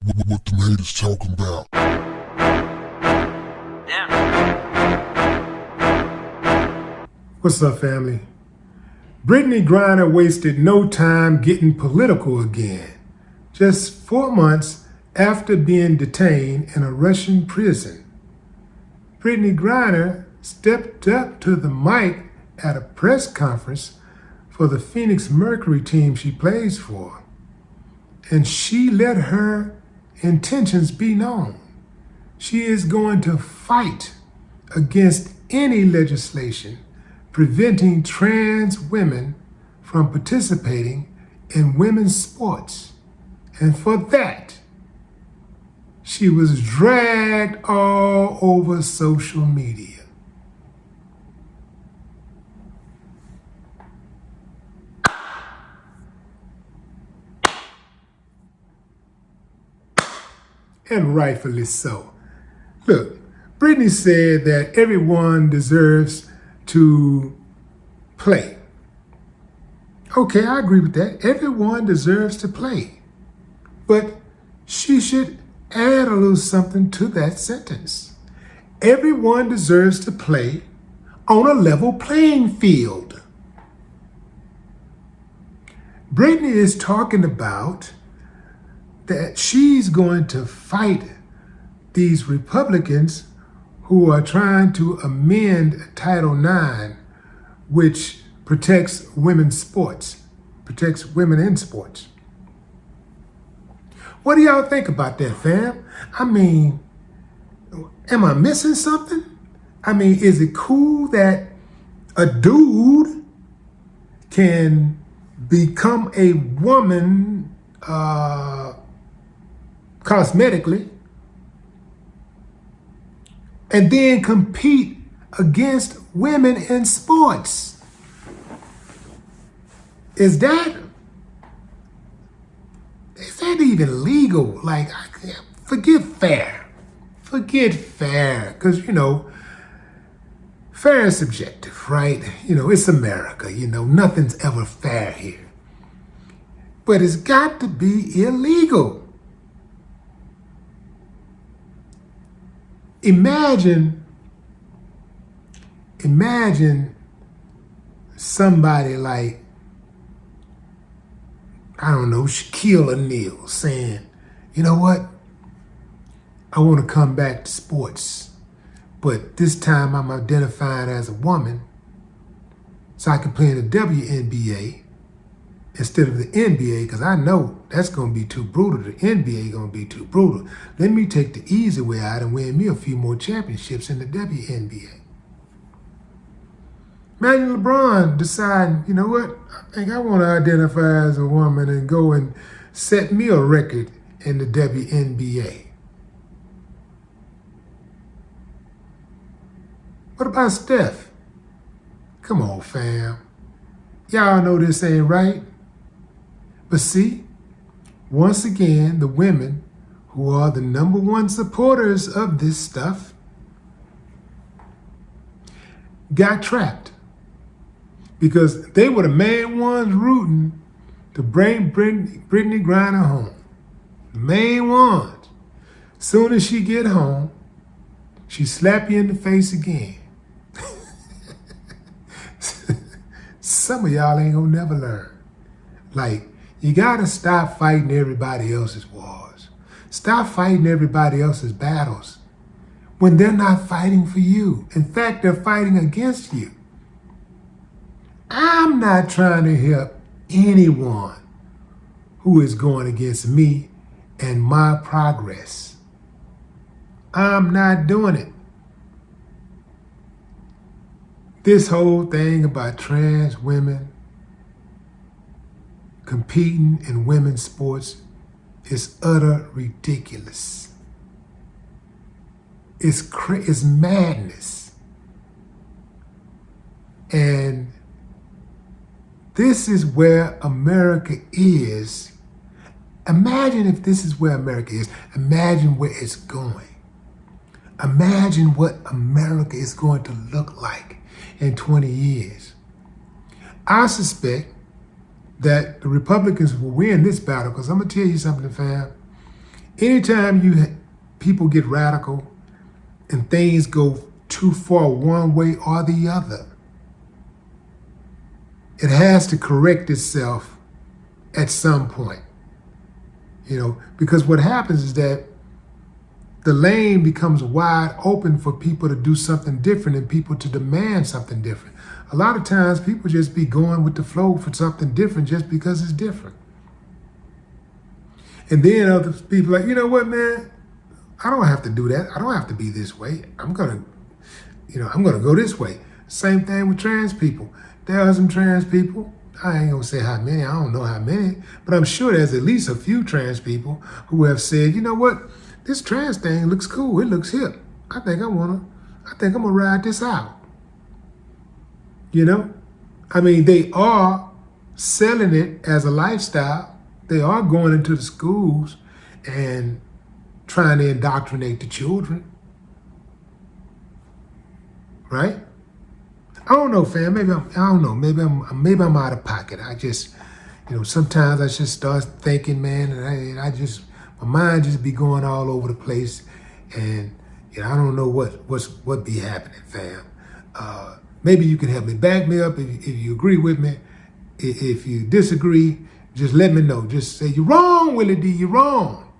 What them haters talking about? What's up, family? Brittney Griner wasted no time getting political again. Just 4 months after being detained in a Russian prison, Brittney Griner stepped up to the mic at a press conference for the Phoenix Mercury team she plays for, and she let her intentions be known. She is going to fight against any legislation preventing trans women from participating in women's sports. And for that, she was dragged all over social media. And rightfully so. Look, Brittney said that everyone deserves to play. Okay, I agree with that. Everyone deserves to play. But she should add a little something to that sentence. Everyone deserves to play on a level playing field. Brittney is talking about that she's going to fight these Republicans who are trying to amend Title IX, which protects women's sports, protects women in sports. What do y'all think about that, fam? I mean, am I missing something? I mean, is it cool that a dude can become a woman cosmetically and then compete against women in sports? Is that even legal? Like, forget fair. Forget fair, because, fair is subjective, right? It's America, nothing's ever fair here. But it's got to be illegal. Imagine somebody like, I don't know, Shaquille O'Neal saying, you know what? I want to come back to sports, but this time I'm identifying as a woman so I can play in the WNBA instead of the NBA, because I know that's going to be too brutal. The NBA going to be too brutal. Let me take the easy way out and win me a few more championships in the WNBA. Imagine LeBron deciding, you know what, I think I want to identify as a woman and go and set me a record in the WNBA. What about Steph? Come on, fam. Y'all know this ain't right. But see, once again, the women who are the number one supporters of this stuff got trapped because they were the main ones rooting to bring Brittney Griner home. The main ones. Soon as she get home, she slap you in the face again. Some of y'all ain't gonna never learn. Like, you gotta stop fighting everybody else's wars. Stop fighting everybody else's battles when they're not fighting for you. In fact, they're fighting against you. I'm not trying to help anyone who is going against me and my progress. I'm not doing it. This whole thing about trans women competing in women's sports is utter ridiculous. It's madness. And this is where America is. Imagine if this is where America is. Imagine where it's going. Imagine what America is going to look like in 20 years. I suspect that the Republicans will win this battle, because I'm going to tell you something, fam. Anytime people get radical and things go too far one way or the other, it has to correct itself at some point. Because what happens is that the lane becomes wide open for people to do something different and people to demand something different. A lot of times people just be going with the flow for something different just because it's different. And then other people like, you know what, man? I don't have to do that. I don't have to be this way. I'm gonna go this way. Same thing with trans people. There are some trans people. I ain't gonna say how many. I don't know how many, but I'm sure there's at least a few trans people who have said, you know what? This trans thing looks cool. It looks hip. I think I'm gonna ride this out. They are selling it as a lifestyle. They are going into the schools and trying to indoctrinate the children. Right? I don't know, fam. Maybe I'm out of pocket. I just, sometimes I just start thinking, man, and my mind just be going all over the place, and I don't know what be happening, fam. Maybe you can help me, back me up if you agree with me. If you disagree, just let me know. Just say you're wrong, Willie D. You're wrong.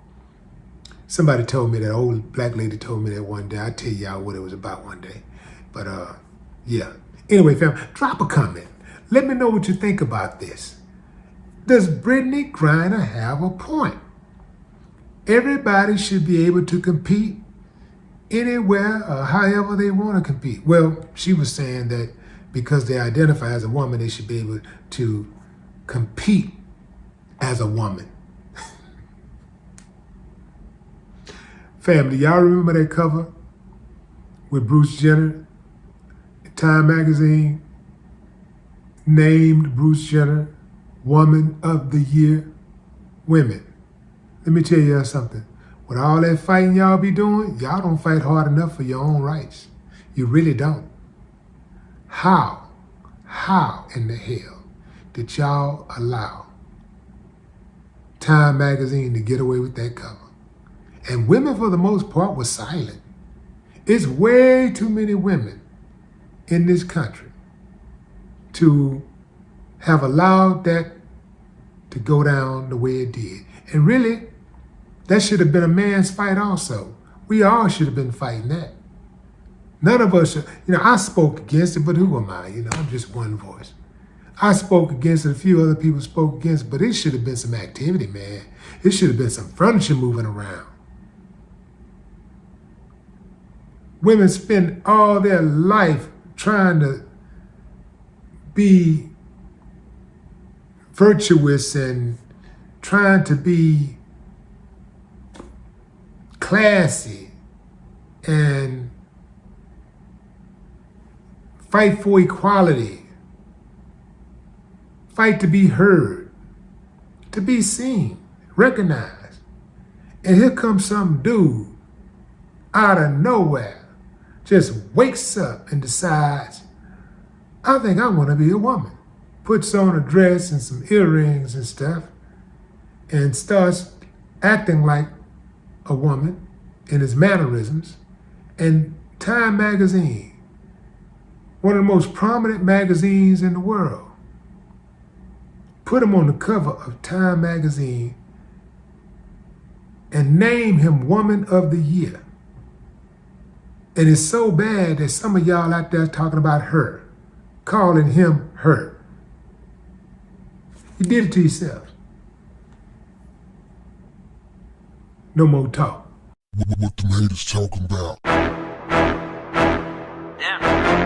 Somebody told me that, old black lady told me that one day. I'll tell y'all what it was about one day. But yeah. Anyway, fam, drop a comment. Let me know what you think about this. Does Brittney Griner have a point? Everybody should be able to compete anywhere or however they want to compete. Well, she was saying that because they identify as a woman, they should be able to compete as a woman. Family, y'all remember that cover with Bruce Jenner? Time magazine named Bruce Jenner Woman of the Year. Women, let me tell you something. With all that fighting y'all be doing, y'all don't fight hard enough for your own rights. You really don't. How in the hell did y'all allow Time magazine to get away with that cover? And women, for the most part, were silent. It's way too many women in this country to have allowed that to go down the way it did. And really, that should have been a man's fight also. We all should have been fighting that. None of us should, I spoke against it, but who am I? I'm just one voice. I spoke against it, a few other people spoke against it, but it should have been some activity, man. It should have been some furniture moving around. Women spend all their life trying to be virtuous and trying to be classy and fight for equality, fight to be heard, to be seen, recognized. And here comes some dude out of nowhere, just wakes up and decides, I think I want to be a woman. Puts on a dress and some earrings and stuff and starts acting like a woman in his mannerisms. And Time magazine, one of the most prominent magazines in the world, put him on the cover of Time magazine and named him Woman of the Year. And it's so bad that some of y'all out there talking about her, calling him her. You did it to yourself. No more talk. What the haters talking about? Damn.